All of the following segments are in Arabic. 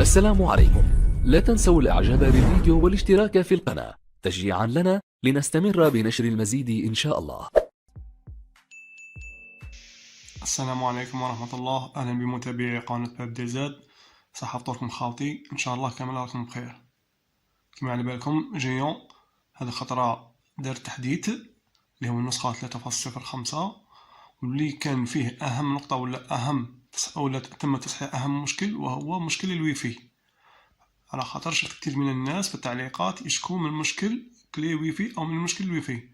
السلام عليكم. لا تنسوا الاعجاب بالفيديو والاشتراك في القناة تشجيعا لنا لنستمر بنشر المزيد ان شاء الله. السلام عليكم ورحمة الله. أهلا بمتابعي قناة باب دي زاد. صحة فطوركم خاوتي، إن شاء الله كامل راكم بخير. كما على بالكم جيون هذه الخطرة دار تحديث اللي هو النسخة 3.05 واللي كان فيه أهم نقطة ولا تم تصحيح أهم مشكل، وهو مشكل الويفي. على خاطر شفت كثير من الناس في التعليقات يشكو من مشكل كلي ويفي أو من مشكل الويفي.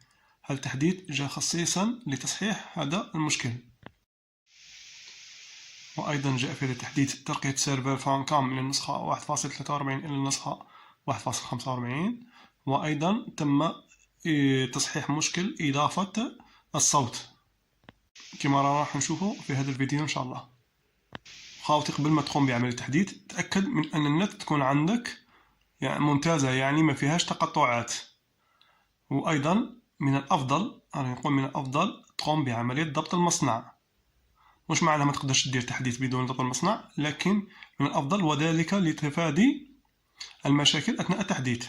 هذا التحديث جاء خصيصا لتصحيح هذا المشكل. وأيضا جاء في تحديث ترقية سيرفر فانكام من النسخة 1.43 إلى النسخة 1.45، وأيضا تم تصحيح مشكل إضافة الصوت كما راح نشوفه في هذا الفيديو إن شاء الله. خاوتي قبل ما تقوم بعمل التحديث تأكد من أن النت تكون عندك يعني ممتازة، يعني ما فيهاش تقطعات. وأيضا من الأفضل تقوم بعملية ضبط المصنع. مش معنى ما تقدرش دير تحديث بدون ضبط المصنع، لكن من الأفضل وذلك لتفادي المشاكل أثناء التحديث.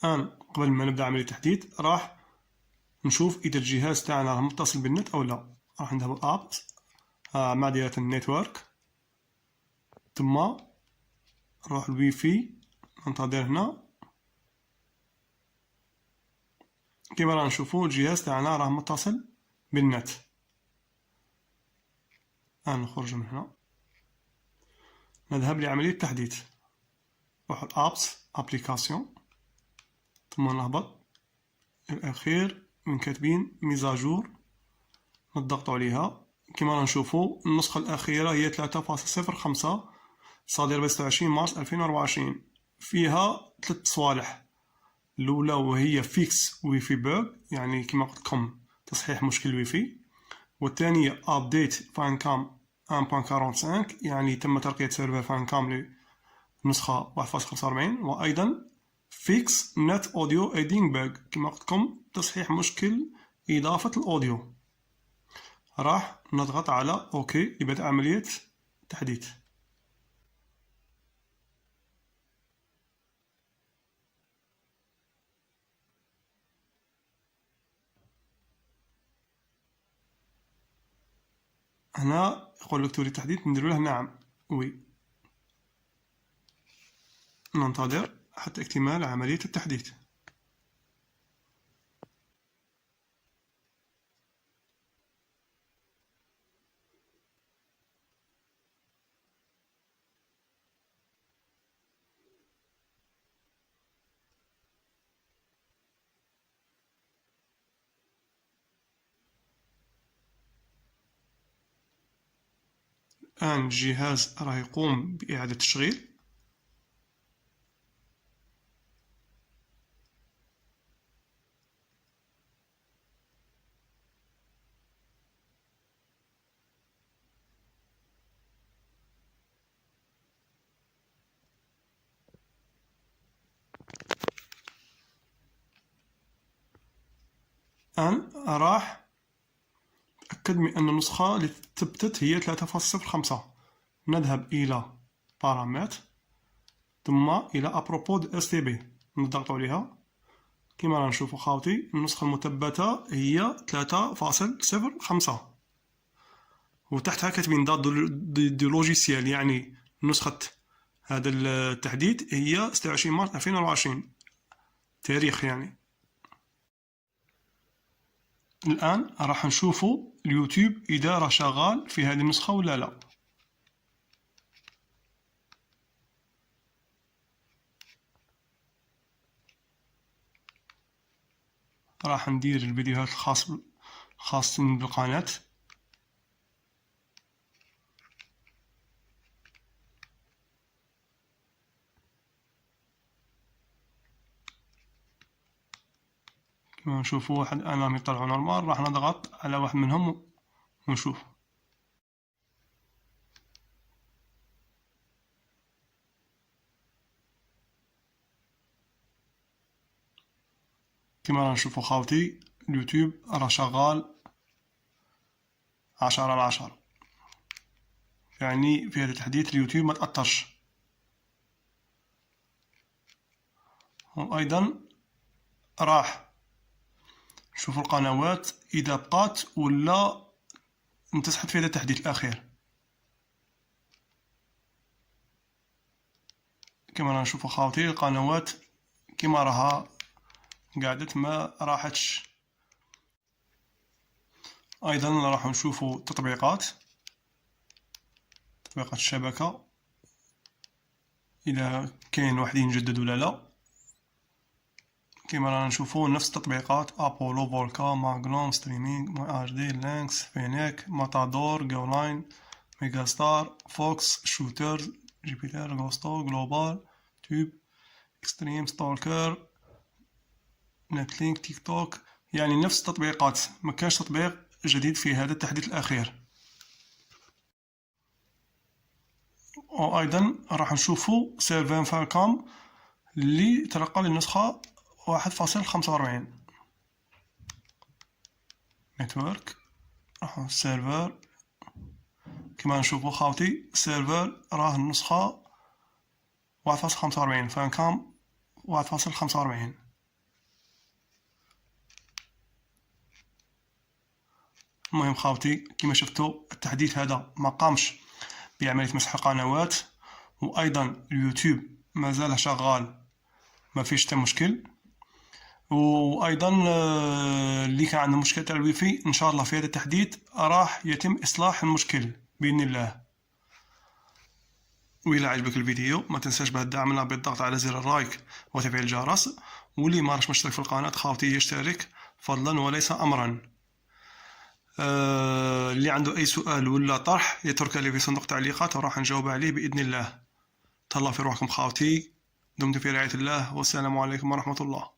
الآن قبل ما نبدأ عملية التحديث راح نشوف إذا الجهاز تاعنا راه متصل بالنت أو لا. راح نذهب أبس مع دائرة النتورك، ثم نروح الواي فاي، ننتظر هنا. كما راح نشوفو الجهاز تاعنا راه متصل بالنت. الآن نخرج من هنا، نذهب لعملية التحديث. نروح الأبس أبليكاسيون، ثم نهبط الأخير من كاتبين ميزاجور، نضغطوا عليها. كما نشوفوا النسخة الأخيرة هي 3.05 صادرة ب 26 مارس 2024. فيها 3 صوالح. الأولى وهي فيكس ويفي بوغ، يعني كما قلت لكم تصحيح مشكل الويفي. والثانية أبديت فانكام 1.45، يعني تم ترقية سيرفر فانكام للنسخة 1.45. وأيضا فيكس نت أوديو ايدينغ بوغ، كما قلت لكم تصحيح مشكل إضافة الأوديو. راح نضغط على أوكي لبدء عملية تحديث. هنا يقول لك تريد تحديث، ندير له نعم وي. ننتظر حتى اكتمال عملية التحديث. الآن الجهاز راه يقوم بإعادة التشغيل. الآن راح تأكد من أن النسخة اللي ثبتت هي 3.05. نذهب إلى بارامتر، ثم إلى أبروبو اس تي بي، نضغط عليها. كما راه نشوفو خاوتي النسخة المثبتة هي 3.05، وتحتها كاتبين دات دو لوجيسيال، يعني نسخة هذا التحديث هي 26 مارس 2024 تاريخ يعني. الآن راح نشوفوا اليوتيوب إذا راه شغال في هذه النسخة ولا لا. راح ندير الفيديوهات الخاصين بالقناة. كما نشوفوا واحد الآن يطلعوا نورمال، راح نضغط على واحد منهم ونشوف. كما راه نشوفوا خاوتي اليوتيوب راه شغال 10/10. يعني في هذا التحديث اليوتيوب ما تأثرش. وأيضا راح نشوفوا القنوات إذا بقات ولا انتسحبت في هذا التحديث الأخير. كما راح نشوفوا خاوتي القنوات كما راها قعدت ما راحتش. أيضا راح نشوفوا تطبيقات الشبكة إذا كاين واحد ينجدد ولا لا. كما رانا نشوفوا نفس التطبيقات أبولو، فولكا، ماغنوم، ستريمينغ، ماي اتش دي، لينكس، فينيك، ماتادور، جولاين، ميجا ستار، فوكس، شوترز، جوبيتر، غوستو، جلوبال، تيوب، اكستريم، ستالكر، نتلينك، تيك توك. يعني نفس التطبيقات، ما كانش تطبيق جديد في هذا التحديث الأخير. وأيضا راح نشوفوا سيرفر فالكام اللي ترقى للنسخة 1.45. نتورك، راح السيرفر كما نشوفوا خاوتي السيرفر راه النسخة 1.45 فالكام 1.45. المهم خاوتي كما شفتوا التحديث هذا ما قامش بعملية مسح القنوات، وأيضا اليوتيوب مازال شغال ما فيش حتى مشكل. وايضا اللي كان عنده مشكله تاع الويفي ان شاء الله في هذا التحديث راح يتم اصلاح المشكل باذن الله. وإلا عجبك الفيديو ما تنساش دعمنا بالضغط على زر اللايك وتفعيل الجرس، واللي ما راش مشترك في القناه خاوتي يشترك فضلا وليس امرا. اللي عنده اي سؤال ولا طرح يترك لي في صندوق التعليقات وراح نجاوب عليه باذن الله. تهلاو في روحكم خاوتي، دمتم في رعايه الله، والسلام عليكم ورحمه الله.